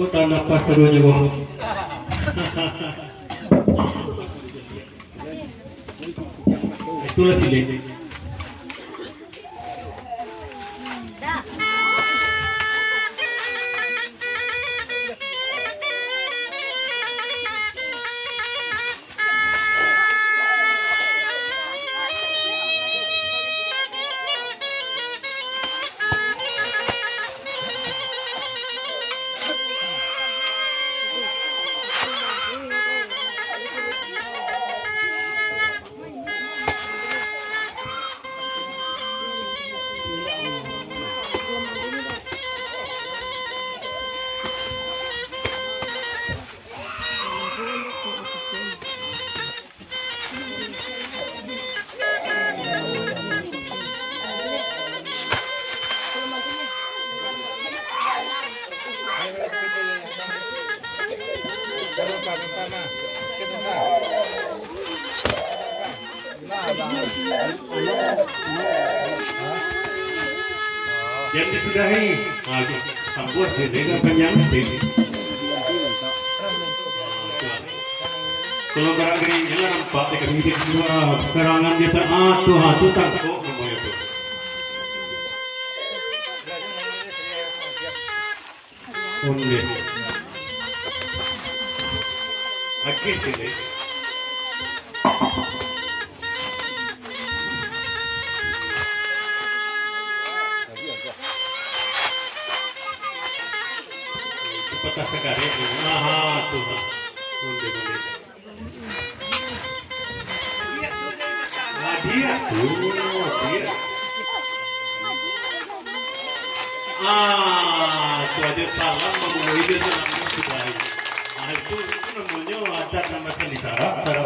Aku tanah pas serunya bang. Itulah sih deh. Yang disudahi, sambut dengan penyanyi. Kalau barangkali ini nampak di kami dua serangan dia hatu tangkap semuanya tu. Onde. Lagi sini. Patah sekali. Tuhan. Onde. Dia. Itu aja salah memenuhi dia senang sudah. Itu namanya adat nama sendiri.